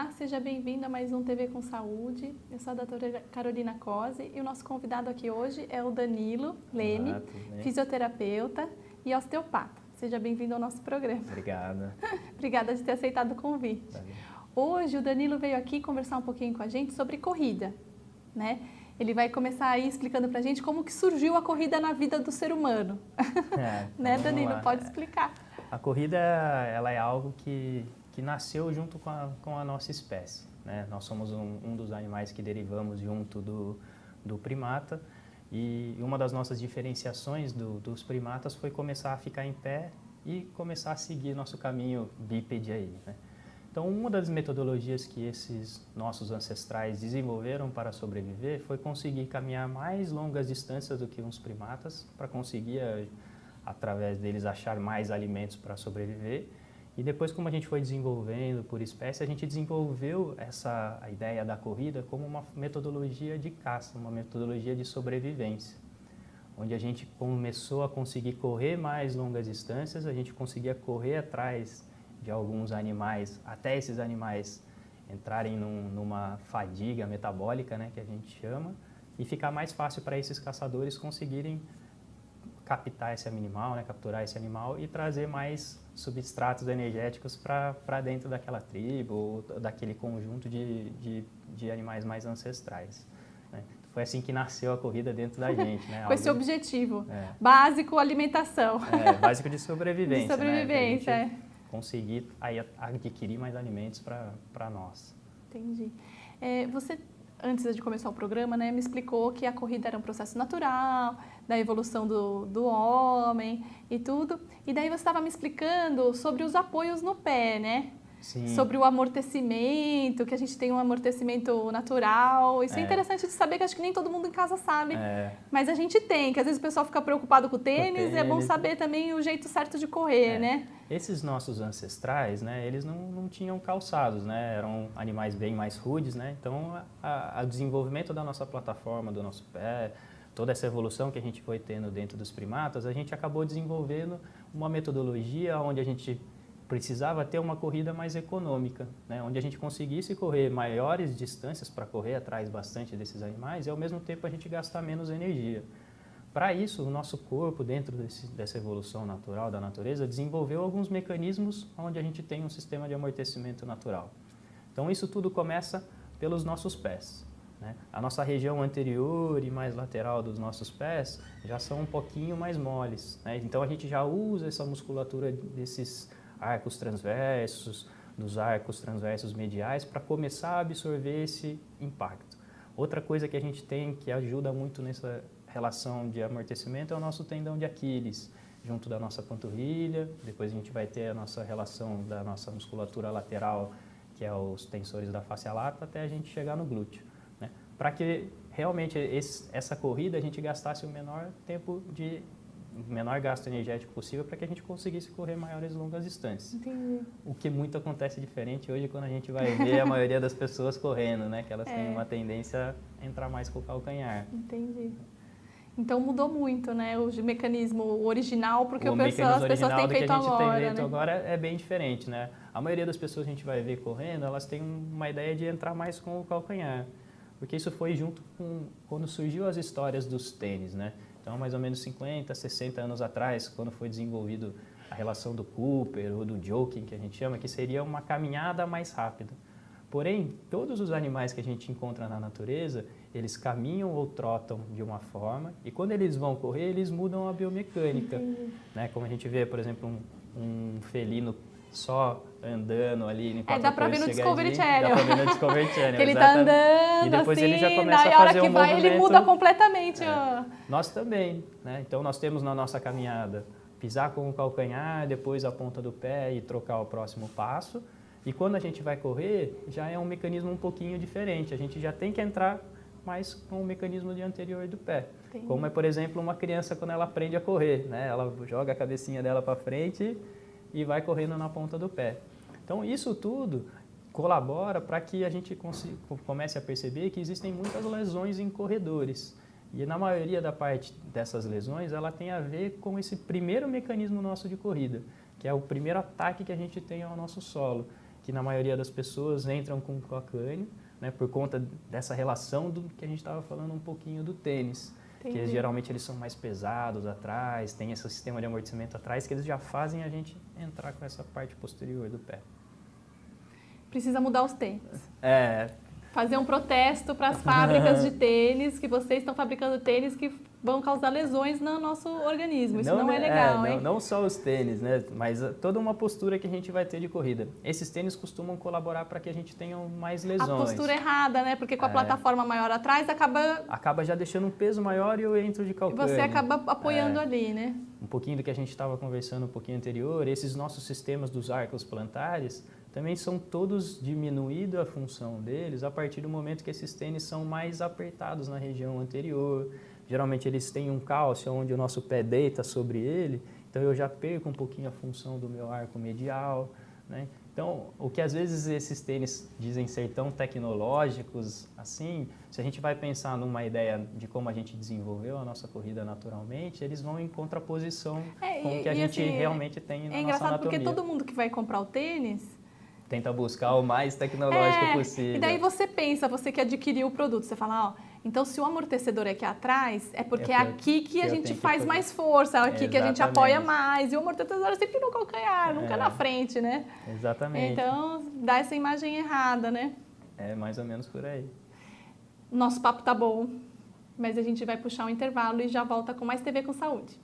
Olá, seja bem-vindo a mais um TV com Saúde. Eu sou a doutora Carolina Cosi e o nosso convidado aqui hoje é o Danilo Leme, fisioterapeuta e osteopata. Seja bem-vindo ao nosso programa. Obrigada. Obrigada de ter aceitado o convite. Valeu. Hoje o Danilo veio aqui conversar um pouquinho com a gente sobre corrida, né? Ele vai começar aí explicando pra gente como que surgiu a corrida na vida do ser humano. Né, Danilo? Lá. Pode explicar. A corrida, ela é algo que nasceu junto com a nossa espécie, né? Nós somos um dos animais que derivamos junto do primata e uma das nossas diferenciações dos primatas foi começar a ficar em pé e começar a seguir nosso caminho bípede aí, né? Então, uma das metodologias que esses nossos ancestrais desenvolveram para sobreviver foi conseguir caminhar mais longas distâncias do que uns primatas para conseguir, através deles, achar mais alimentos para sobreviver. E depois, como a gente foi desenvolvendo por espécie, a gente desenvolveu a ideia da corrida como uma metodologia de caça, uma metodologia de sobrevivência, onde a gente começou a conseguir correr mais longas distâncias, a gente conseguia correr atrás de alguns animais, até esses animais entrarem numa fadiga metabólica, né, que a gente chama, e ficar mais fácil para esses caçadores conseguirem captar esse animal, né, capturar esse animal e trazer mais substratos energéticos para dentro daquela tribo ou daquele conjunto de animais mais ancestrais, né? Foi assim que nasceu a corrida dentro da gente, né? Com esse objetivo, É. Básico, alimentação. Básico de sobrevivência, De sobrevivência, né? Conseguir aí adquirir mais alimentos para nós. Entendi. Você, antes de começar o programa, né, me explicou que a corrida era um processo natural, da evolução do homem e tudo. E daí você estava me explicando sobre os apoios no pé, né? Sim. Sobre o amortecimento, que a gente tem um amortecimento natural. Isso é interessante de saber, que acho que nem todo mundo em casa sabe. Mas a gente tem, que às vezes o pessoal fica preocupado com o tênis, e é bom saber também o jeito certo de correr, né? Esses nossos ancestrais, né, eles não tinham calçados, né? Eram animais bem mais rudes, né? Então, o desenvolvimento da nossa plataforma, do nosso pé, toda essa evolução que a gente foi tendo dentro dos primatas, a gente acabou desenvolvendo uma metodologia onde a gente precisava ter uma corrida mais econômica, né? Onde a gente conseguisse correr maiores distâncias para correr atrás bastante desses animais e, ao mesmo tempo, a gente gastar menos energia. Para isso, o nosso corpo, dentro dessa evolução natural da natureza, desenvolveu alguns mecanismos onde a gente tem um sistema de amortecimento natural. Então, isso tudo começa pelos nossos pés, né? A nossa região anterior e mais lateral dos nossos pés já são um pouquinho mais moles, né? Então, a gente já usa essa musculatura desses arcos transversos, dos arcos transversos mediais, para começar a absorver esse impacto. Outra coisa que a gente tem que ajuda muito nessa relação de amortecimento é o nosso tendão de Aquiles, junto da nossa panturrilha. Depois a gente vai ter a nossa relação da nossa musculatura lateral, que é os tensores da face lata, até a gente chegar no glúteo, né? Para que realmente essa corrida a gente gastasse o menor gasto energético possível, para que a gente conseguisse correr maiores longas distâncias. Entendi. O que muito acontece diferente hoje quando a gente vai ver a maioria das pessoas correndo, né? Que elas têm uma tendência a entrar mais com o calcanhar. Entendi. Então mudou muito, né, o mecanismo original, porque as pessoas têm feito agora. O mecanismo original do que a gente tem feito né? agora é bem diferente, né? A maioria das pessoas que a gente vai ver correndo, elas têm uma ideia de entrar mais com o calcanhar, porque isso foi junto com quando surgiu as histórias dos tênis, né? Então, mais ou menos 50, 60 anos atrás, quando foi desenvolvido a relação do Cooper ou do jockey, que a gente chama, que seria uma caminhada mais rápida. Porém, todos os animais que a gente encontra na natureza, eles caminham ou trotam de uma forma, e quando eles vão correr, eles mudam a biomecânica, né? Como a gente vê, por exemplo, um felino só andando ali. Dá pra ver no Discovery Channel. Dá pra ver no Discovery Channel, que ele tá andando, e depois assim, ele já começa a na hora fazer que um vai, movimento. ele muda completamente. Nós também, né? Então, nós temos na nossa caminhada pisar com o calcanhar, depois a ponta do pé e trocar o próximo passo. E quando a gente vai correr, já é um mecanismo um pouquinho diferente. A gente já tem que entrar mais com o mecanismo de anterior do pé. Entendi. Como é, por exemplo, uma criança quando ela aprende a correr, né? Ela joga a cabecinha dela para frente e vai correndo na ponta do pé. Então, isso tudo colabora para que a gente comece a perceber que existem muitas lesões em corredores. E na maioria da parte dessas lesões, ela tem a ver com esse primeiro mecanismo nosso de corrida, que é o primeiro ataque que a gente tem ao nosso solo. que na maioria das pessoas entram com calcânio, né, por conta dessa relação do que a gente estava falando um pouquinho do tênis. Entendi. Que geralmente eles são mais pesados atrás, tem esse sistema de amortecimento atrás, que eles já fazem a gente entrar com essa parte posterior do pé. Precisa mudar os tênis. É, Fazer um protesto para as fábricas de tênis, que vocês estão fabricando tênis que vão causar lesões no nosso organismo. Isso não é legal, hein? Não só os tênis, né? Mas toda uma postura que a gente vai ter de corrida. Esses tênis costumam colaborar para que a gente tenha mais lesões. A postura errada, né? Porque com a plataforma maior atrás acaba já deixando um peso maior e eu entro de calcânio. Você acaba apoiando ali, né? Um pouquinho do que a gente estava conversando um pouquinho anterior, esses nossos sistemas dos arcos plantares também são todos diminuídos a função deles a partir do momento que esses tênis são mais apertados na região anterior. Geralmente eles têm um cálcio onde o nosso pé deita sobre ele, então eu já perco um pouquinho a função do meu arco medial, né? Então, o que às vezes esses tênis dizem ser tão tecnológicos assim, se a gente vai pensar numa ideia de como a gente desenvolveu a nossa corrida naturalmente, eles vão em contraposição com o que a gente assim, realmente tem na nossa anatomia. É engraçado porque todo mundo que vai comprar o tênis tenta buscar o mais tecnológico possível. E daí você pensa, você que adquiriu o produto, você fala, ó, então se o amortecedor é aqui atrás, é porque é aqui que a gente faz mais força, é aqui que a gente apoia mais. E o amortecedor é sempre no calcanhar, nunca na frente, né? Exatamente. Então, dá essa imagem errada, né? É mais ou menos por aí. Nosso papo tá bom, mas a gente vai puxar um intervalo e já volta com mais TV com Saúde.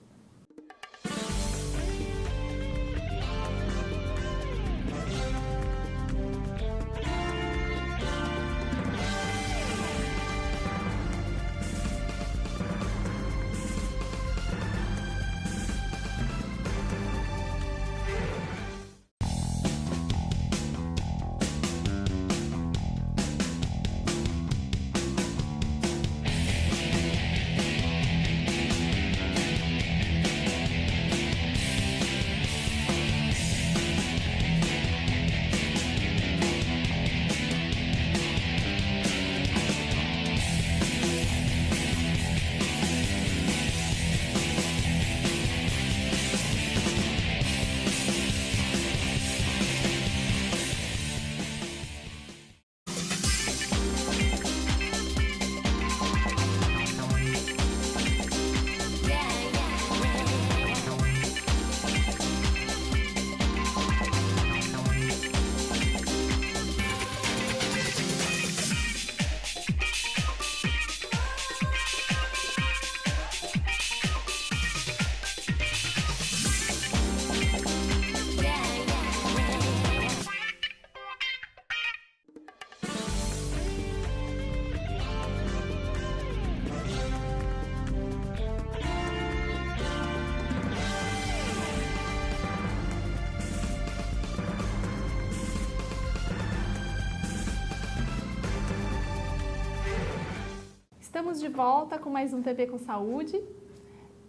Estamos de volta com mais um TV com Saúde.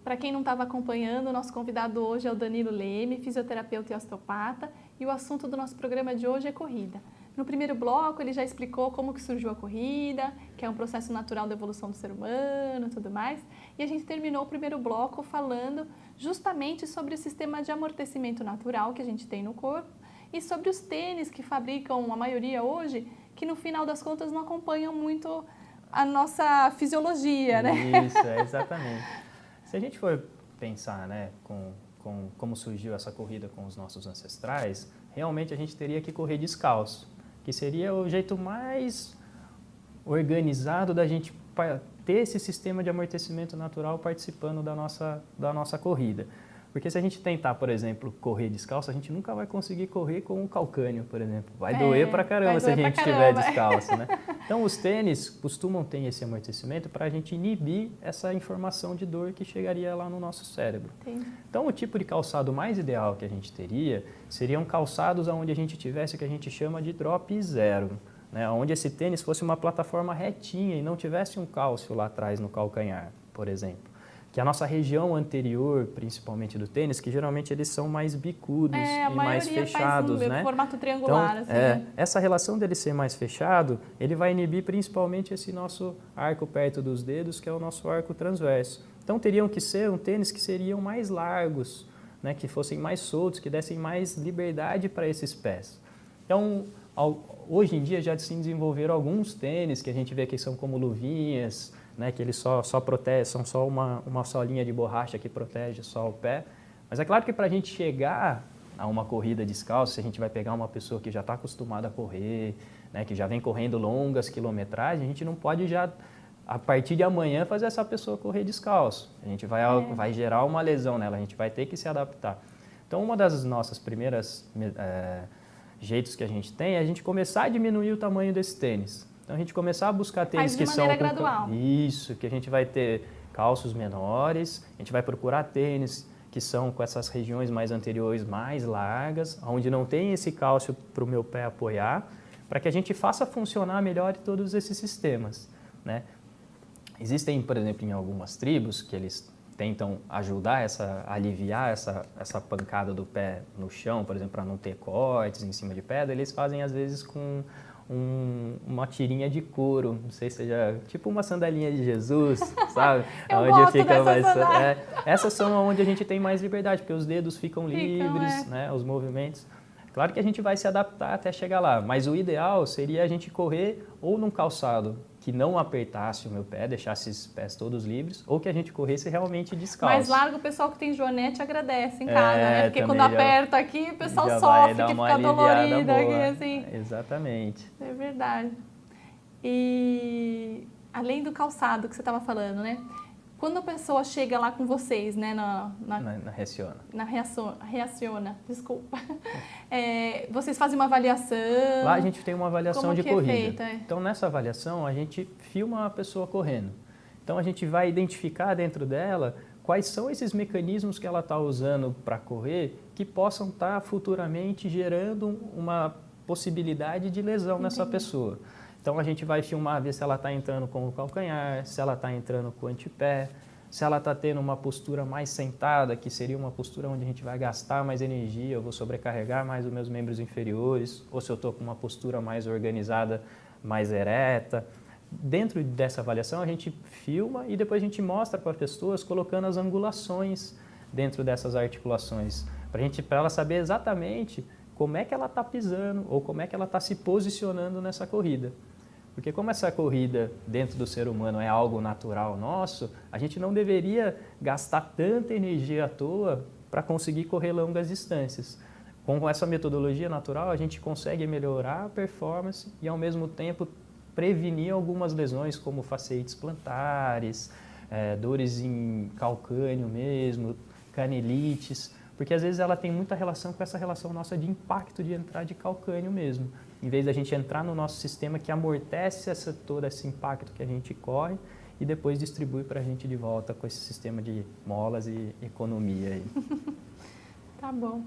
Para quem não estava acompanhando, o nosso convidado hoje é o Danilo Leme, fisioterapeuta e osteopata, e o assunto do nosso programa de hoje é corrida. No primeiro bloco, ele já explicou como que surgiu a corrida, que é um processo natural da evolução do ser humano e tudo mais. E a gente terminou o primeiro bloco falando justamente sobre o sistema de amortecimento natural que a gente tem no corpo e sobre os tênis que fabricam a maioria hoje, que no final das contas não acompanham muito a nossa fisiologia, né? Isso, exatamente. Se a gente for pensar, né, como surgiu essa corrida com os nossos ancestrais, realmente a gente teria que correr descalço, que seria o jeito mais organizado da gente ter esse sistema de amortecimento natural participando da nossa corrida. Porque se a gente tentar, por exemplo, correr descalço, a gente nunca vai conseguir correr com um calcânio, por exemplo. Vai doer pra caramba se a gente estiver descalço, né? Então, os tênis costumam ter esse amortecimento para a gente inibir essa informação de dor que chegaria lá no nosso cérebro. Entendi. Então, o tipo de calçado mais ideal que a gente teria seriam calçados onde a gente tivesse o que a gente chama de drop zero, né? Onde esse tênis fosse uma plataforma retinha e não tivesse um cálcio lá atrás no calcanhar, por exemplo. Que a nossa região anterior, principalmente do tênis, que geralmente eles são mais bicudos e mais fechados, faz né? Formato triangular, então, assim. Essa relação dele ser mais fechado, ele vai inibir principalmente esse nosso arco perto dos dedos, que é o nosso arco transverso. Então, teriam que ser um tênis que seriam mais largos, né? Que fossem mais soltos, que dessem mais liberdade para esses pés. Então, hoje em dia já se desenvolveram alguns tênis que a gente vê que são como luvinhas, né, que eles só protegem, são só uma solinha de borracha que protege só o pé. Mas é claro que para a gente chegar a uma corrida descalço, se a gente vai pegar uma pessoa que já está acostumada a correr, né, que já vem correndo longas quilometragens, a gente não pode já, a partir de amanhã, fazer essa pessoa correr descalço. A gente vai gerar uma lesão nela, a gente vai ter que se adaptar. Então, uma das nossas primeiras jeitos que a gente tem é a gente começar a diminuir o tamanho desse tênis. Então, a gente começar a buscar tênis que são... Faz de maneira gradual. Isso, que a gente vai ter calços menores, a gente vai procurar tênis que são com essas regiões mais anteriores mais largas, onde não tem esse cálcio para o meu pé apoiar, para que a gente faça funcionar melhor todos esses sistemas, né? Existem, por exemplo, em algumas tribos que eles tentam ajudar aliviar essa pancada do pé no chão, por exemplo, para não ter cortes em cima de pedra, eles fazem às vezes com uma tirinha de couro, não sei se seja tipo uma sandalinha de Jesus, sabe? Onde fica mais, essas são onde a gente tem mais liberdade, porque os dedos ficam livres, né? Os movimentos. Claro que a gente vai se adaptar até chegar lá, mas o ideal seria a gente correr ou num calçado que não apertasse o meu pé, deixasse os pés todos livres, ou que a gente corresse realmente descalço. Mais largo, o pessoal que tem joanete agradece em casa, né? Porque quando aperta aqui, o pessoal sofre, que fica dolorido aqui, assim. Exatamente. É verdade. E além do calçado que você estava falando, né? Quando a pessoa chega lá com vocês, né, na Reaciona. Reaciona, desculpa. Vocês fazem uma avaliação? Lá a gente tem uma avaliação de corrida. É feita? Então, nessa avaliação, a gente filma a pessoa correndo. Então, a gente vai identificar dentro dela quais são esses mecanismos que ela está usando para correr que possam estar futuramente gerando uma possibilidade de lesão nessa pessoa. Então, a gente vai filmar, ver se ela está entrando com o calcanhar, se ela está entrando com o antepé, se ela está tendo uma postura mais sentada, que seria uma postura onde a gente vai gastar mais energia, eu vou sobrecarregar mais os meus membros inferiores, ou se eu estou com uma postura mais organizada, mais ereta. Dentro dessa avaliação, a gente filma e depois a gente mostra para as pessoas colocando as angulações dentro dessas articulações, para ela saber exatamente como é que ela está pisando ou como é que ela está se posicionando nessa corrida. Porque como essa corrida dentro do ser humano é algo natural nosso, a gente não deveria gastar tanta energia à toa para conseguir correr longas distâncias. Com essa metodologia natural, a gente consegue melhorar a performance e, ao mesmo tempo, prevenir algumas lesões, como faceites plantares, dores em calcânio mesmo, canelites, porque às vezes ela tem muita relação com essa relação nossa de impacto de entrar de calcânio mesmo. Em vez da gente entrar no nosso sistema que amortece todo esse impacto que a gente corre e depois distribui para a gente de volta com esse sistema de molas e economia aí. Tá bom.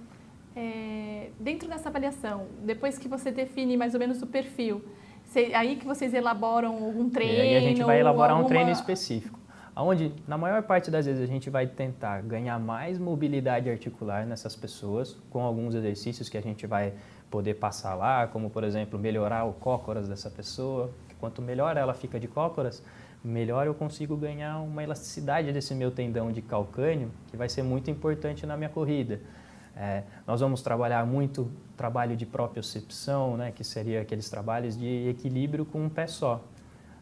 Dentro dessa avaliação, depois que você define mais ou menos o perfil, aí que vocês elaboram algum treino? E aí a gente vai elaborar um treino específico, onde na maior parte das vezes a gente vai tentar ganhar mais mobilidade articular nessas pessoas, com alguns exercícios que a gente vai poder passar lá, como por exemplo melhorar o cócoras dessa pessoa. Quanto melhor ela fica de cócoras, melhor eu consigo ganhar uma elasticidade desse meu tendão de calcânio, que vai ser muito importante na minha corrida. Nós vamos trabalhar muito trabalho de propriocepção, né, que seria aqueles trabalhos de equilíbrio com um pé só.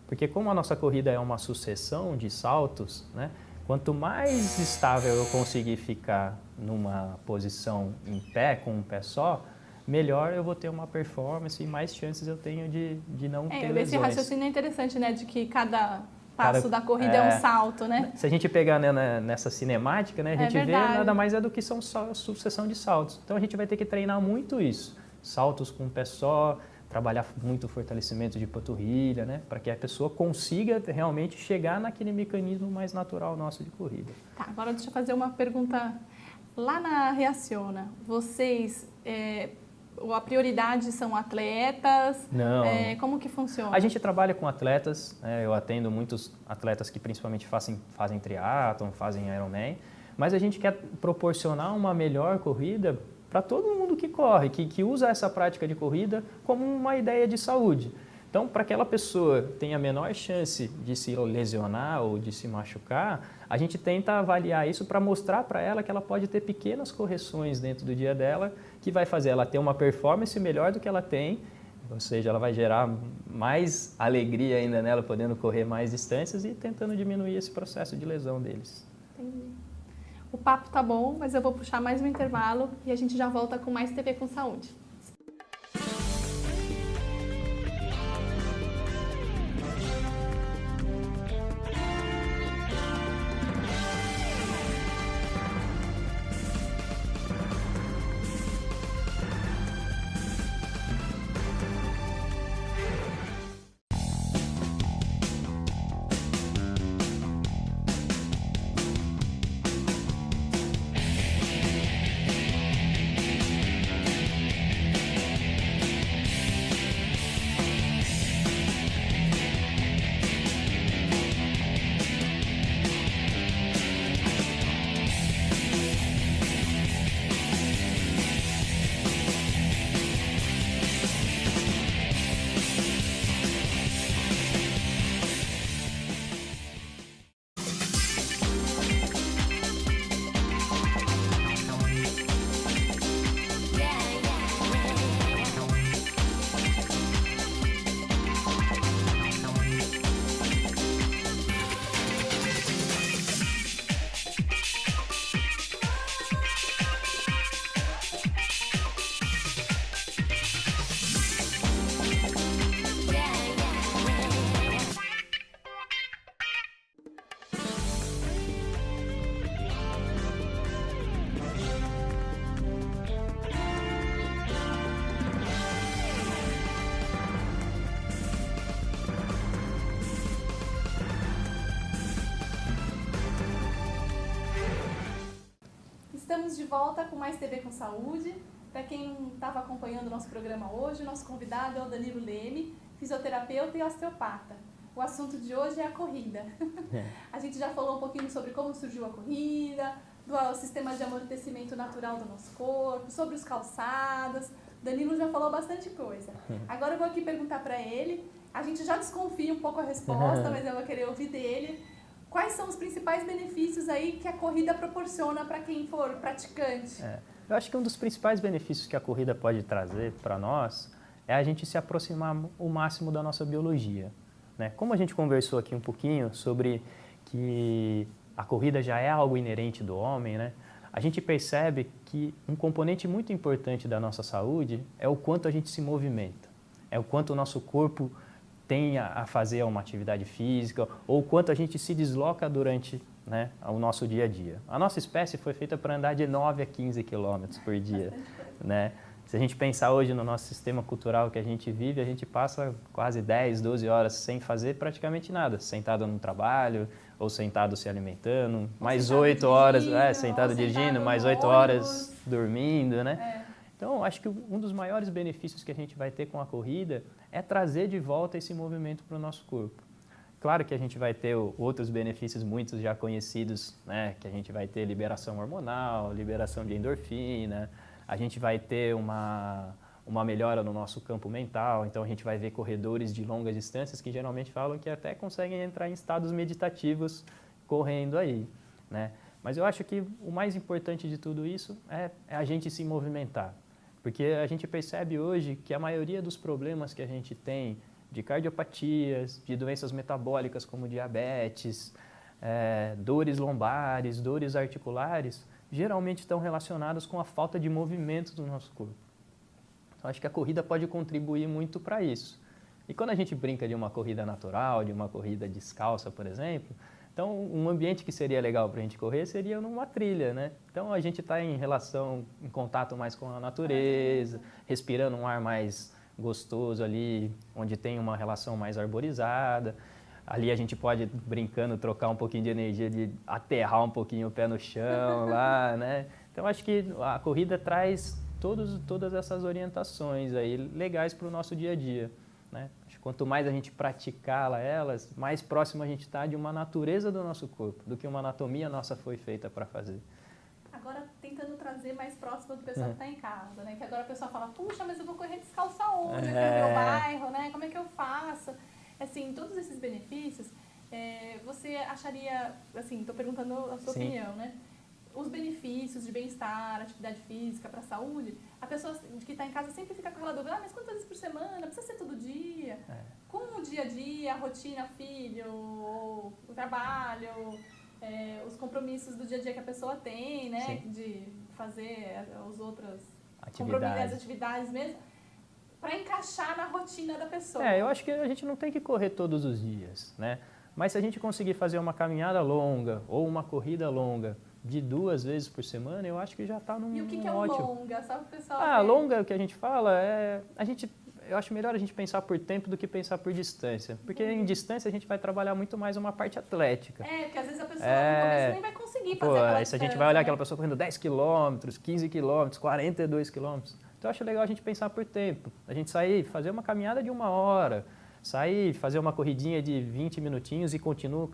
Porque como a nossa corrida é uma sucessão de saltos, né, quanto mais estável eu conseguir ficar numa posição em pé, com um pé só, melhor eu vou ter uma performance e mais chances eu tenho de não ter lesões. Esse raciocínio é interessante, né, de que cada passo da corrida é um salto, né? Se a gente pegar, né, nessa cinemática, né, a gente vê nada mais do que são só sucessão de saltos. Então a gente vai ter que treinar muito isso. Saltos com um pé só, trabalhar muito o fortalecimento de panturrilha, né, para que a pessoa consiga realmente chegar naquele mecanismo mais natural nosso de corrida. Tá, agora deixa eu fazer uma pergunta. Lá na Reaciona, vocês... a prioridade são atletas? Não. Como que funciona? A gente trabalha com atletas, eu atendo muitos atletas que principalmente fazem triatlon, fazem Ironman, mas a gente quer proporcionar uma melhor corrida para todo mundo que corre, que usa essa prática de corrida como uma ideia de saúde. Então, para que aquela pessoa tenha a menor chance de se lesionar ou de se machucar, a gente tenta avaliar isso para mostrar para ela que ela pode ter pequenas correções dentro do dia dela, que vai fazer ela ter uma performance melhor do que ela tem, ou seja, ela vai gerar mais alegria ainda nela, podendo correr mais distâncias e tentando diminuir esse processo de lesão deles. Entendi. O papo tá bom, mas eu vou puxar mais um intervalo e a gente já volta com mais TV com Saúde. Estamos de volta com mais TV com Saúde. Para quem não estava acompanhando o nosso programa hoje, o nosso convidado é o Danilo Leme, fisioterapeuta e osteopata. O assunto de hoje é a corrida. A gente já falou um pouquinho sobre como surgiu a corrida, do sistema de amortecimento natural do nosso corpo, sobre os calçados. Danilo já falou bastante coisa. Agora eu vou aqui perguntar para ele. A gente já desconfia um pouco a resposta, mas eu vou querer ouvir dele. Quais são os principais benefícios aí que a corrida proporciona para quem for praticante? Eu acho que um dos principais benefícios que a corrida pode trazer para nós é a gente se aproximar o máximo da nossa biologia, né? Como a gente conversou aqui um pouquinho sobre que a corrida já é algo inerente do homem, né? A gente percebe que um componente muito importante da nossa saúde é o quanto a gente se movimenta, é o quanto o nosso corpo tem a fazer uma atividade física ou o quanto a gente se desloca durante, né, o nosso dia a dia. A nossa espécie foi feita para andar de 9 a 15 quilômetros por dia, né? Se a gente pensar hoje no nosso sistema cultural que a gente vive, a gente passa quase 10, 12 horas sem fazer praticamente nada, sentado no trabalho ou sentado se alimentando, mais 8 horas sentado dirigindo, mais 8 horas dormindo, né? Então, acho que um dos maiores benefícios que a gente vai ter com a corrida é trazer de volta esse movimento para o nosso corpo. Claro que a gente vai ter outros benefícios, muitos já conhecidos, né? Que a gente vai ter liberação hormonal, liberação de endorfina, a gente vai ter uma melhora no nosso campo mental, então a gente vai ver corredores de longas distâncias que geralmente falam que até conseguem entrar em estados meditativos correndo aí, né? Mas eu acho que o mais importante de tudo isso é a gente se movimentar. Porque a gente percebe hoje que a maioria dos problemas que a gente tem de cardiopatias, de doenças metabólicas como diabetes, dores lombares, dores articulares, geralmente estão relacionadas com a falta de movimento do nosso corpo. Então, acho que a corrida pode contribuir muito para isso. E quando a gente brinca de uma corrida natural, de uma corrida descalça, por exemplo, então um ambiente que seria legal para a gente correr seria numa trilha, né? Então a gente está em contato mais com a natureza, respirando um ar mais gostoso ali, onde tem uma relação mais arborizada. Ali a gente pode, brincando, trocar um pouquinho de energia, de aterrar um pouquinho o pé no chão lá, né? Então acho que a corrida traz todas essas orientações aí legais para o nosso dia a dia, né? Quanto mais a gente praticar elas, mais próximo a gente está de uma natureza do nosso corpo, do que uma anatomia nossa foi feita para fazer. Agora, tentando trazer fazer mais próximo do pessoal que está em casa, né? Que agora a pessoa fala, puxa, mas eu vou correr descalço aonde aqui no meu bairro, né? Como é que eu faço? Assim, todos esses benefícios, você acharia, assim, estou perguntando a sua opinião, né? Os benefícios de bem-estar, atividade física para a saúde, a pessoa que está em casa sempre fica com aquela dúvida, mas quantas vezes por semana? Precisa ser todo dia? Com o dia a dia, a rotina, filho, o trabalho, os compromissos do dia a dia que a pessoa tem, né? Sim. De fazer as outras atividades mesmo, para encaixar na rotina da pessoa. Eu acho que a gente não tem que correr todos os dias, né? Mas se a gente conseguir fazer uma caminhada longa ou uma corrida longa de 2 vezes por semana, eu acho que já está num ótimo... E o que é o longa? Só para o pessoal ver. Longa, o que a gente fala eu acho melhor a gente pensar por tempo do que pensar por distância. Porque em distância a gente vai trabalhar muito mais uma parte atlética. Porque às vezes a pessoa no começo nem vai conseguir fazer aquela distância. Se a gente vai olhar aquela pessoa correndo 10 km, 15 km, 42 km. Então eu acho legal a gente pensar por tempo. A gente sair, fazer uma caminhada de 1 hora, sair, fazer uma corridinha de 20 minutinhos e continua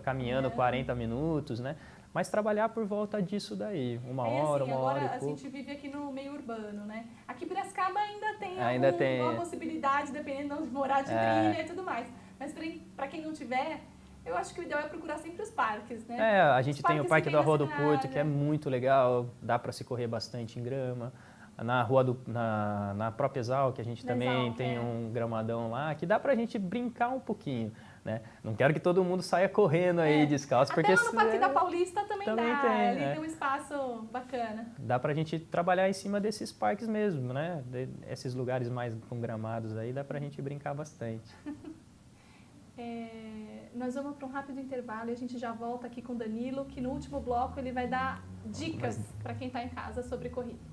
caminhando 40 minutos, né? Mas trabalhar por volta disso daí, 1 hora, assim, 1 hora e pouco. Agora a gente vive aqui no meio urbano, né? Aqui em Piracicaba ainda tem uma possibilidade, dependendo de onde morar, de trilha e tudo mais. Mas para quem não tiver, eu acho que o ideal é procurar sempre os parques, né? A gente tem o Parque da Rua do Porto, que é muito legal, dá para se correr bastante em grama. Na própria Exal, que a gente também tem um gramadão lá, que dá pra gente brincar um pouquinho, né? Não quero que todo mundo saia correndo aí descalço. Até porque lá no Parque da Paulista também dá, tem um espaço bacana. Dá pra gente trabalhar em cima desses parques mesmo, né? Esses lugares mais com gramados aí, dá pra gente brincar bastante. Nós vamos para um rápido intervalo e a gente já volta aqui com o Danilo, que no último bloco ele vai dar dicas para quem está em casa sobre corrida.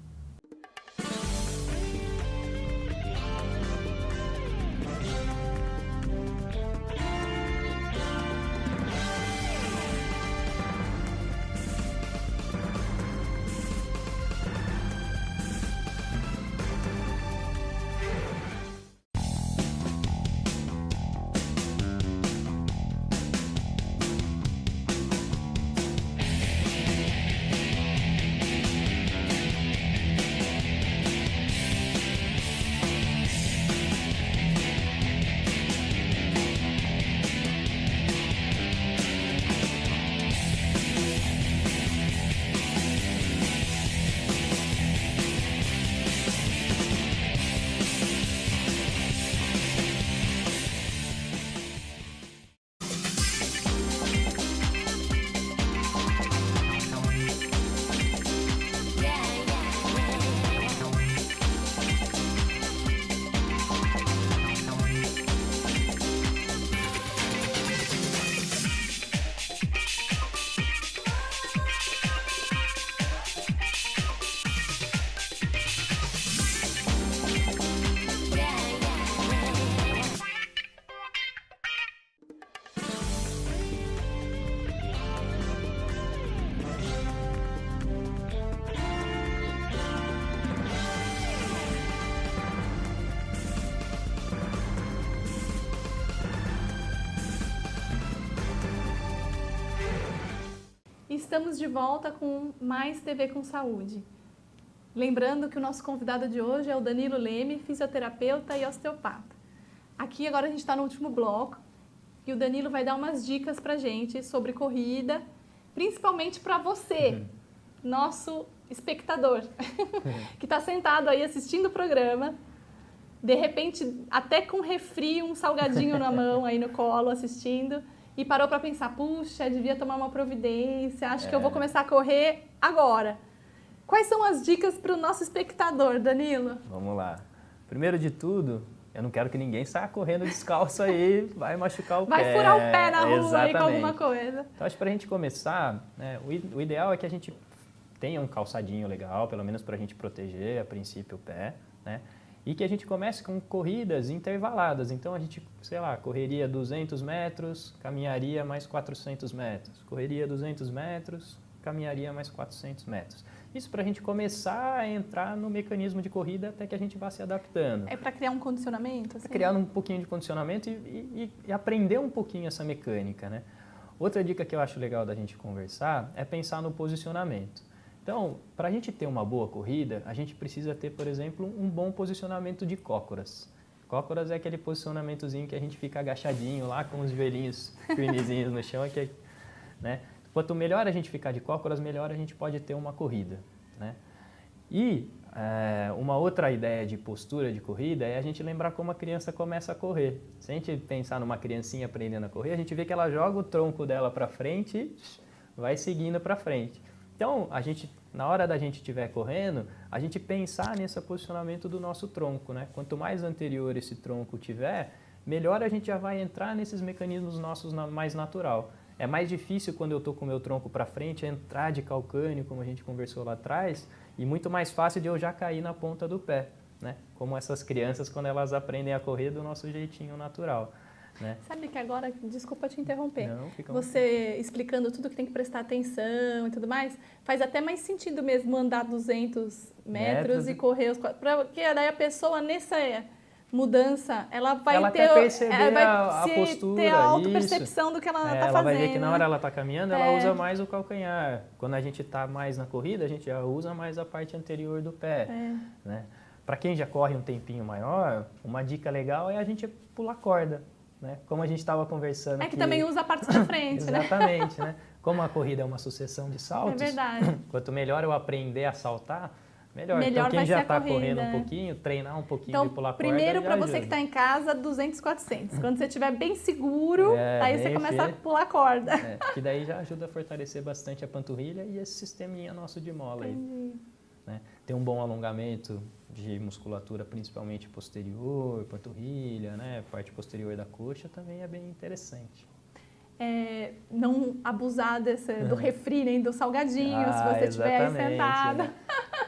Estamos de volta com mais TV com Saúde. Lembrando que o nosso convidado de hoje é o Danilo Leme, fisioterapeuta e osteopata. Aqui agora a gente está no último bloco e o Danilo vai dar umas dicas pra gente sobre corrida, principalmente para você, nosso espectador, que está sentado aí assistindo o programa, de repente até com refri, um salgadinho na mão aí no colo assistindo, e parou para pensar, puxa, devia tomar uma providência, acho que eu vou começar a correr agora. Quais são as dicas para o nosso espectador, Danilo? Vamos lá. Primeiro de tudo, eu não quero que ninguém saia correndo descalço aí, vai machucar o pé. Vai furar o pé na rua aí com alguma coisa. Então, acho que para a gente começar, né, o ideal é que a gente tenha um calçadinho legal, pelo menos para a gente proteger, a princípio, o pé, né? E que a gente comece com corridas intervaladas. Então, a gente, sei lá, correria 200 metros, caminharia mais 400 metros. Correria 200 metros, caminharia mais 400 metros. Isso para a gente começar a entrar no mecanismo de corrida até que a gente vá se adaptando. É para criar um condicionamento? Assim? Para criar um pouquinho de condicionamento e aprender um pouquinho essa mecânica, né? Outra dica que eu acho legal da gente conversar é pensar no posicionamento. Então, para a gente ter uma boa corrida, a gente precisa ter, por exemplo, um bom posicionamento de cócoras. Cócoras é aquele posicionamentozinho que a gente fica agachadinho lá com os joelhinhos firmezinhos no chão, né? Quanto melhor a gente ficar de cócoras, melhor a gente pode ter uma corrida, né? E uma outra ideia de postura de corrida é a gente lembrar como a criança começa a correr. Se a gente pensar numa criancinha aprendendo a correr, a gente vê que ela joga o tronco dela para frente e vai seguindo para frente. Então, na hora da gente estiver correndo, a gente pensar nesse posicionamento do nosso tronco, né? Quanto mais anterior esse tronco tiver, melhor a gente já vai entrar nesses mecanismos nossos mais natural. É mais difícil quando eu estou com o meu tronco para frente, entrar de calcâneo, como a gente conversou lá atrás, e muito mais fácil de eu já cair na ponta do pé, né? Como essas crianças quando elas aprendem a correr do nosso jeitinho natural, né? Sabe que agora, desculpa te interromper, Não, fica você explicando tudo que tem que prestar atenção e tudo mais, faz até mais sentido mesmo andar 200 metros e correr os 4, porque daí a pessoa nessa mudança, ela vai até perceber a postura, ter a autopercepção do que ela está fazendo. Ela vai ver que na hora ela está caminhando, ela usa mais o calcanhar. Quando a gente está mais na corrida, a gente já usa mais a parte anterior do pé, né? Para quem já corre um tempinho maior, uma dica legal é a gente pular corda, né? Como a gente estava conversando que também usa a parte da frente, né? Exatamente, né? Como a corrida é uma sucessão de saltos, é verdade. Quanto melhor eu aprender a saltar, melhor. Melhor então, quem já está corrida, correndo um pouquinho, treinar um pouquinho então, de pular corda. Primeiro, para você ajuda. que está em casa, 200, 400. Quando você estiver bem seguro, aí você começa a pular corda. Que daí já ajuda a fortalecer bastante a panturrilha e esse sisteminha nosso de mola aí. Né? Tem um bom alongamento de musculatura, principalmente posterior, panturrilha, né? Parte posterior da coxa também é bem interessante. Não abusar do refri, nem do salgadinho, se você estiver aí sentado.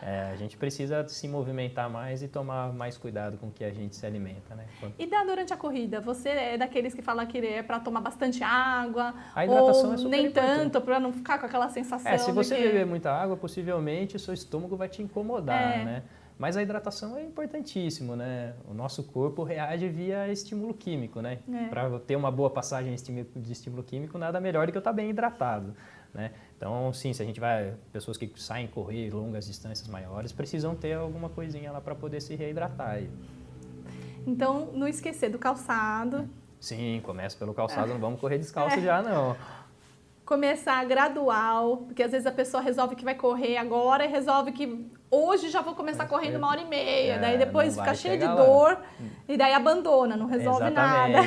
Né? A gente precisa se movimentar mais e tomar mais cuidado com o que a gente se alimenta, né? E durante a corrida, você é daqueles que fala que é para tomar bastante água? A hidratação ou é super nem importante. tanto, para não ficar com aquela sensação se você de beber muita água, possivelmente o seu estômago vai te incomodar, né? Mas a hidratação é importantíssimo, né? O nosso corpo reage via estímulo químico, né? Para ter uma boa passagem de estímulo químico, nada melhor do que eu estar bem hidratado, né? Então, sim, se a gente pessoas que saem correr longas distâncias maiores, precisam ter alguma coisinha lá para poder se reidratar aí. Então, não esquecer do calçado. Sim, começa pelo calçado, não vamos correr descalço já, não. Começar gradual, porque às vezes a pessoa resolve que vai correr agora e resolve que hoje já vou começar correndo 1h30, daí depois fica cheio de dor e daí abandona, não resolve nada.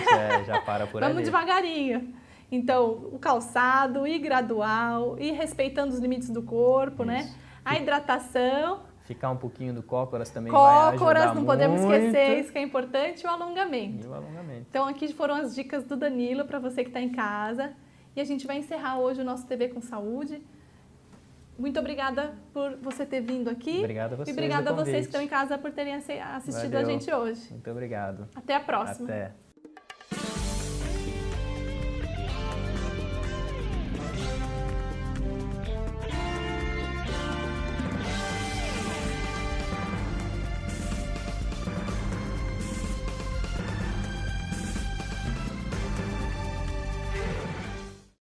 Já para por ali. Vamos devagarinho. Então, o calçado, ir gradual, ir respeitando os limites do corpo, né? A hidratação. Ficar um pouquinho do cócoras também vai ajudar Cócoras, não podemos muito. esquecer, isso que é importante, e o alongamento. E o alongamento. Então, aqui foram as dicas do Danilo para você que está em casa. E a gente vai encerrar hoje o nosso TV com Saúde. Muito obrigada por você ter vindo aqui. Obrigado a vocês. E obrigada a vocês que estão em casa por terem assistido a gente hoje. Muito obrigado. Até a próxima. Até.